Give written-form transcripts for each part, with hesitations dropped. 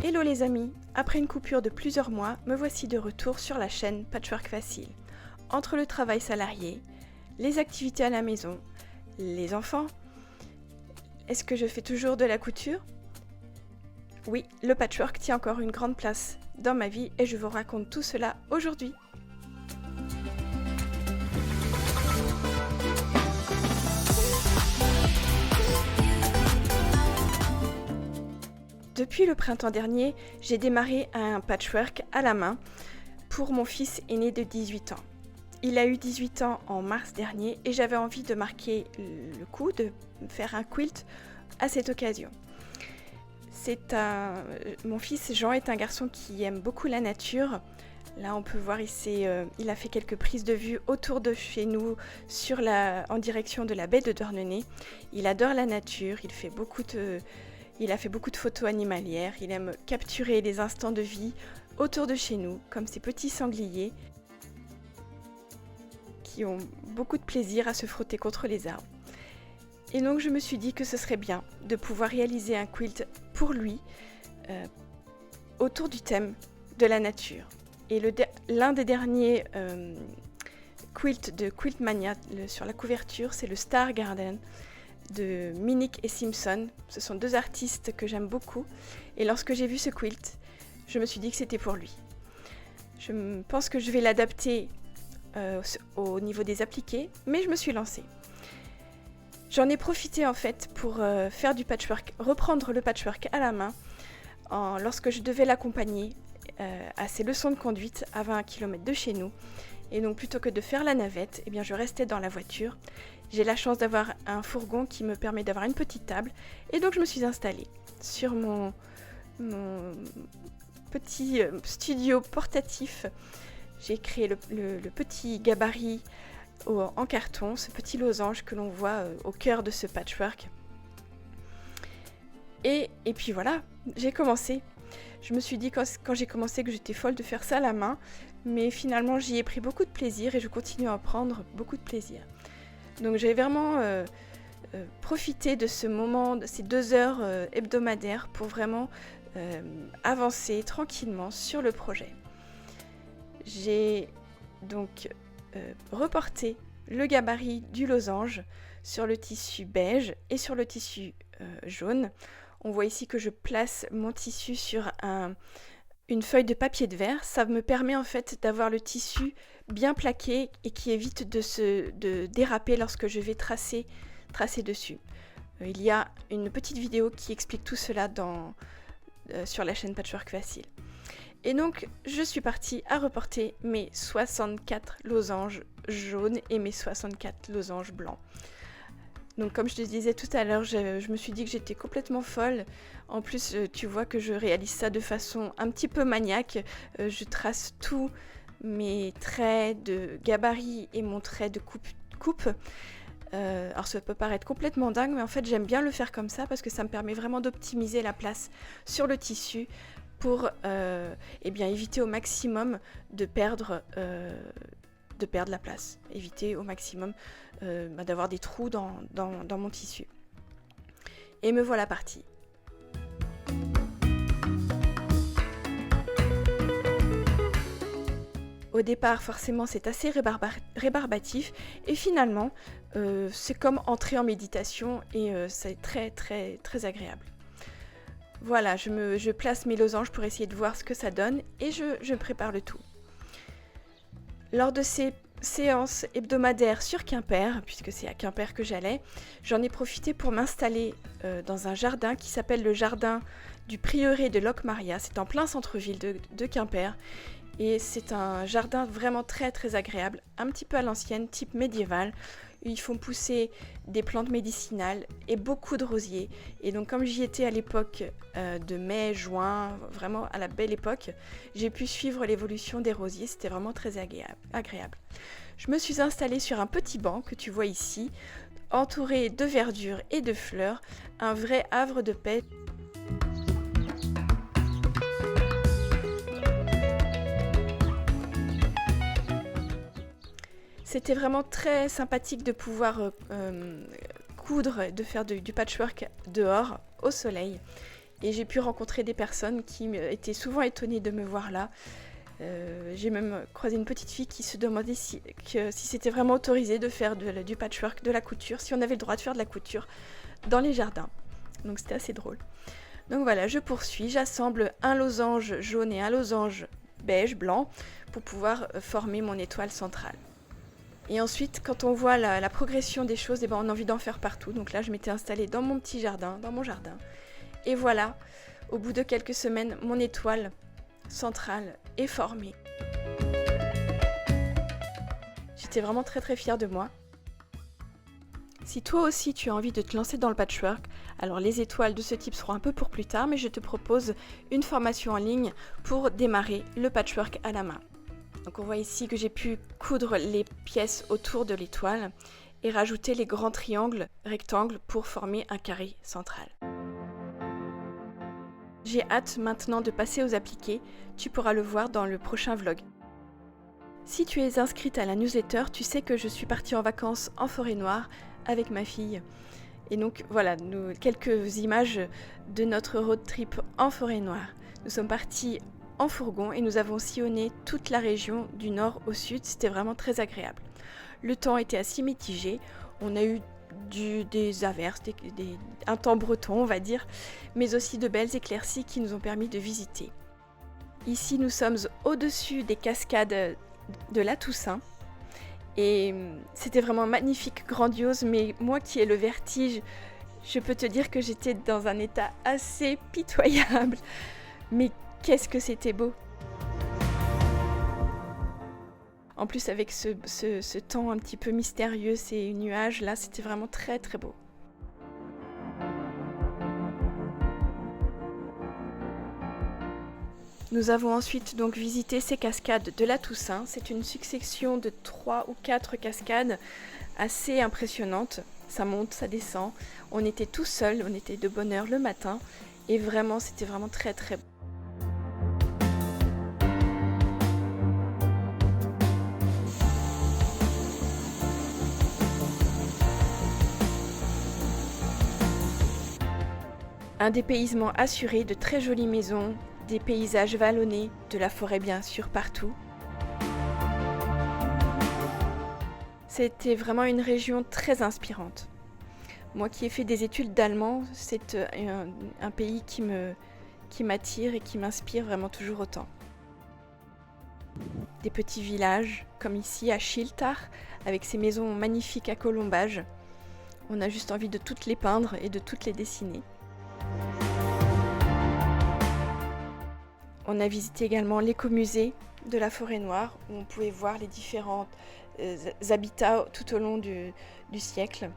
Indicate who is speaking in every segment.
Speaker 1: Hello les amis, après une coupure de plusieurs mois, me voici de retour sur la chaîne Patchwork Facile. Entre le travail salarié, les activités à la maison, les enfants, est-ce que je fais toujours de la couture? Oui, le patchwork tient encore une grande place dans ma vie et je vous raconte tout cela aujourd'hui. Depuis le printemps dernier, j'ai démarré un patchwork à la main pour mon fils aîné de 18 ans. Il a eu 18 ans en mars dernier et j'avais envie de marquer le coup, de faire un quilt à cette occasion. Mon fils Jean est un garçon qui aime beaucoup la nature. Là, on peut voir, il a fait quelques prises de vue autour de chez nous, en direction de la baie de Douarnenez. Il adore la nature, il a fait beaucoup de photos animalières, il aime capturer les instants de vie autour de chez nous, comme ces petits sangliers qui ont beaucoup de plaisir à se frotter contre les arbres. Et donc je me suis dit que ce serait bien de pouvoir réaliser un quilt pour lui autour du thème de la nature. Et l'un des derniers quilts de Quiltmania sur la couverture, c'est le Star Garden de Minnick et Simpson. Ce sont deux artistes que j'aime beaucoup. Et lorsque j'ai vu ce quilt, je me suis dit que c'était pour lui. Je pense que je vais l'adapter au niveau des appliqués, mais je me suis lancée. J'en ai profité en fait pour faire du patchwork, reprendre le patchwork à la main lorsque je devais l'accompagner à ses leçons de conduite à 20 km de chez nous. Et donc plutôt que de faire la navette, eh bien, je restais dans la voiture. J'ai la chance d'avoir un fourgon qui me permet d'avoir une petite table. Et donc je me suis installée sur mon petit studio portatif. J'ai créé le petit gabarit en carton, ce petit losange que l'on voit au cœur de ce patchwork. Et puis voilà, j'ai commencé. Je me suis dit quand j'ai commencé que j'étais folle de faire ça à la main, mais finalement j'y ai pris beaucoup de plaisir et je continue à en prendre beaucoup de plaisir. Donc j'ai vraiment profité de ce moment, de ces 2 heures hebdomadaires pour vraiment avancer tranquillement sur le projet. J'ai donc reporté le gabarit du losange sur le tissu beige et sur le tissu jaune. On voit ici que je place mon tissu sur une feuille de papier de verre. Ça me permet en fait d'avoir le tissu bien plaqué et qui évite de déraper lorsque je vais tracer dessus. Il y a une petite vidéo qui explique tout cela sur la chaîne Patchwork Facile. Et donc, je suis partie à reporter mes 64 losanges jaunes et mes 64 losanges blancs. Donc, comme je te disais tout à l'heure, je me suis dit que j'étais complètement folle. En plus, tu vois que je réalise ça de façon un petit peu maniaque. Je trace tous mes traits de gabarit et mon trait de coupe. Alors ça peut paraître complètement dingue, mais en fait j'aime bien le faire comme ça parce que ça me permet vraiment d'optimiser la place sur le tissu pour éviter au maximum de perdre la place, éviter au maximum d'avoir des trous dans mon tissu. Et me voilà partie. Au départ, forcément, c'est assez rébarbatif et finalement, c'est comme entrer en méditation et c'est très très très agréable. Voilà, je place mes losanges pour essayer de voir ce que ça donne et je prépare le tout. Lors de ces séances hebdomadaires sur Quimper, puisque c'est à Quimper que j'allais, j'en ai profité pour m'installer dans un jardin qui s'appelle le jardin du prieuré de Locmaria. C'est en plein centre-ville de Quimper. Et c'est un jardin vraiment très très agréable, un petit peu à l'ancienne, type médiéval. Ils font pousser des plantes médicinales et beaucoup de rosiers. Et donc comme j'y étais à l'époque de mai, juin, vraiment à la belle époque, j'ai pu suivre l'évolution des rosiers, c'était vraiment très agréable. Je me suis installée sur un petit banc que tu vois ici, entouré de verdure et de fleurs, un vrai havre de paix. C'était vraiment très sympathique de pouvoir coudre, de faire du patchwork dehors, au soleil. Et j'ai pu rencontrer des personnes qui étaient souvent étonnées de me voir là. J'ai même croisé une petite fille qui se demandait si c'était vraiment autorisé de faire du patchwork, de la couture, si on avait le droit de faire de la couture dans les jardins. Donc c'était assez drôle. Donc voilà, je poursuis, j'assemble un losange jaune et un losange beige, blanc, pour pouvoir former mon étoile centrale. Et ensuite, quand on voit la progression des choses, on a envie d'en faire partout. Donc là, je m'étais installée dans mon petit jardin, dans mon jardin. Et voilà, au bout de quelques semaines, mon étoile centrale est formée. J'étais vraiment très très fière de moi. Si toi aussi tu as envie de te lancer dans le patchwork, alors les étoiles de ce type seront un peu pour plus tard, mais je te propose une formation en ligne pour démarrer le patchwork à la main. Donc on voit ici que j'ai pu coudre les pièces autour de l'étoile et rajouter les grands triangles rectangles pour former un carré central. J'ai hâte maintenant de passer aux appliqués, tu pourras le voir dans le prochain vlog. Si tu es inscrite à la newsletter, tu sais que je suis partie en vacances en forêt noire avec ma fille. Et donc voilà, quelques images de notre road trip en forêt noire. Nous sommes partis en fourgon et nous avons sillonné toute la région du nord au sud, c'était vraiment très agréable. Le temps était assez mitigé, on a eu des averses, un temps breton on va dire, mais aussi de belles éclaircies qui nous ont permis de visiter. Ici nous sommes au-dessus des cascades de la Toussaint et c'était vraiment magnifique, grandiose, mais moi qui ai le vertige, je peux te dire que j'étais dans un état assez pitoyable, mais qu'est-ce que c'était beau! En plus avec ce temps un petit peu mystérieux, ces nuages là, c'était vraiment très très beau. Nous avons ensuite donc visité ces cascades de la Toussaint. C'est une succession de 3 ou 4 cascades assez impressionnantes. Ça monte, ça descend. On était tout seuls, on était de bonne heure le matin et vraiment c'était vraiment très très beau. Un dépaysement assuré, de très jolies maisons, des paysages vallonnés, de la forêt bien sûr partout. C'était vraiment une région très inspirante. Moi qui ai fait des études d'allemand, c'est un pays qui m'attire et qui m'inspire vraiment toujours autant. Des petits villages, comme ici à Schiltach, avec ces maisons magnifiques à colombages. On a juste envie de toutes les peindre et de toutes les dessiner. On a visité également l'écomusée de la forêt noire, où on pouvait voir les différents habitats tout au long des siècles.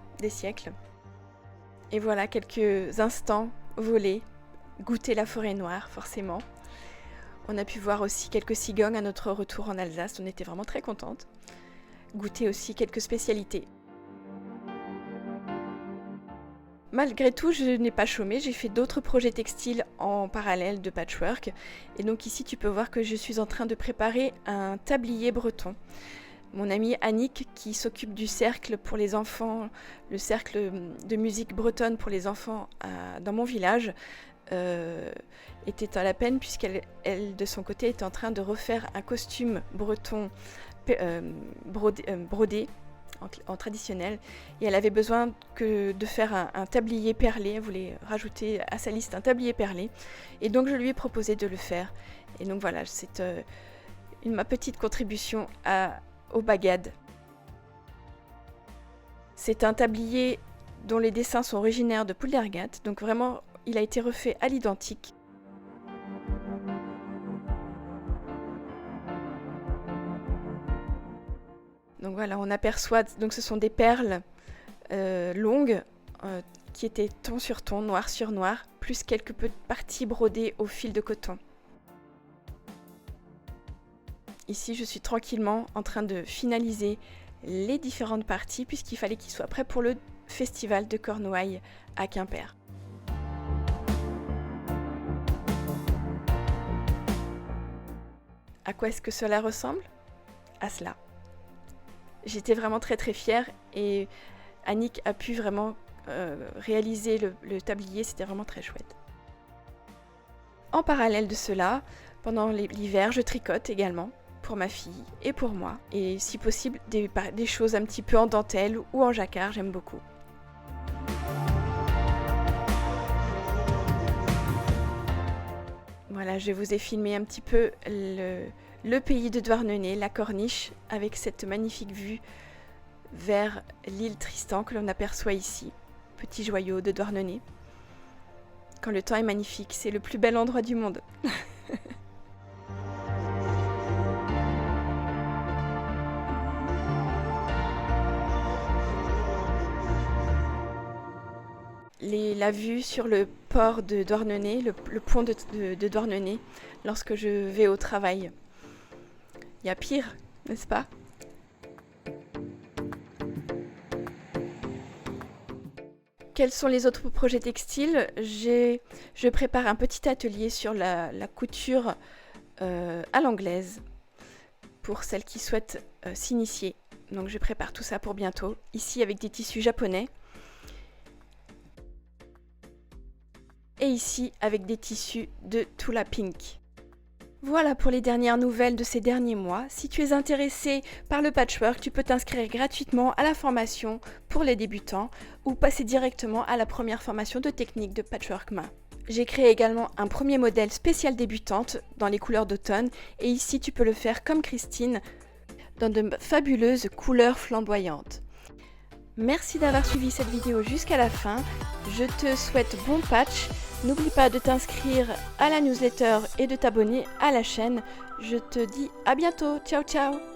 Speaker 1: Et voilà, quelques instants volés, goûter la forêt noire, forcément. On a pu voir aussi quelques cigognes à notre retour en Alsace, on était vraiment très contentes. Goûter aussi quelques spécialités. Malgré tout, je n'ai pas chômé, j'ai fait d'autres projets textiles en parallèle de patchwork. Et donc ici, tu peux voir que je suis en train de préparer un tablier breton. Mon amie Annick, qui s'occupe du cercle pour les enfants, le cercle de musique bretonne pour les enfants dans mon village, était à la peine puisqu'elle, de son côté, était en train de refaire un costume breton brodé en traditionnel, et elle avait besoin de faire un tablier perlé. Elle voulait rajouter à sa liste un tablier perlé, et donc je lui ai proposé de le faire. Et donc voilà, c'est ma petite contribution au bagad. C'est un tablier dont les dessins sont originaires de Pouldergat, donc vraiment il a été refait à l'identique. Donc voilà, on aperçoit, donc ce sont des perles longues qui étaient ton sur ton, noir sur noir, plus quelques petites parties brodées au fil de coton. Ici, je suis tranquillement en train de finaliser les différentes parties puisqu'il fallait qu'ils soient prêts pour le festival de Cornouailles à Quimper. À quoi est-ce que cela ressemble ? À cela. J'étais vraiment très très fière et Annick a pu vraiment réaliser le tablier, c'était vraiment très chouette. En parallèle de cela, pendant l'hiver, je tricote également pour ma fille et pour moi. Et si possible, des choses un petit peu en dentelle ou en jacquard, j'aime beaucoup. Voilà, je vous ai filmé un petit peu le pays de Douarnenez, la Corniche, avec cette magnifique vue vers l'île Tristan que l'on aperçoit ici. Petit joyau de Douarnenez. Quand le temps est magnifique, c'est le plus bel endroit du monde. La vue sur le port de Douarnenez, le pont de Douarnenez, lorsque je vais au travail. Il y a pire, n'est-ce pas? Quels sont les autres projets textiles? Je prépare un petit atelier sur la couture à l'anglaise pour celles qui souhaitent s'initier. Donc je prépare tout ça pour bientôt, ici avec des tissus japonais. Et ici avec des tissus de Tula Pink. Voilà pour les dernières nouvelles de ces derniers mois. Si tu es intéressé par le patchwork, tu peux t'inscrire gratuitement à la formation pour les débutants ou passer directement à la première formation de technique de patchwork main. J'ai créé également un premier modèle spécial débutante dans les couleurs d'automne et ici tu peux le faire comme Christine dans de fabuleuses couleurs flamboyantes. Merci d'avoir suivi cette vidéo jusqu'à la fin. Je te souhaite bon patch. N'oublie pas de t'inscrire à la newsletter et de t'abonner à la chaîne. Je te dis à bientôt. Ciao ciao.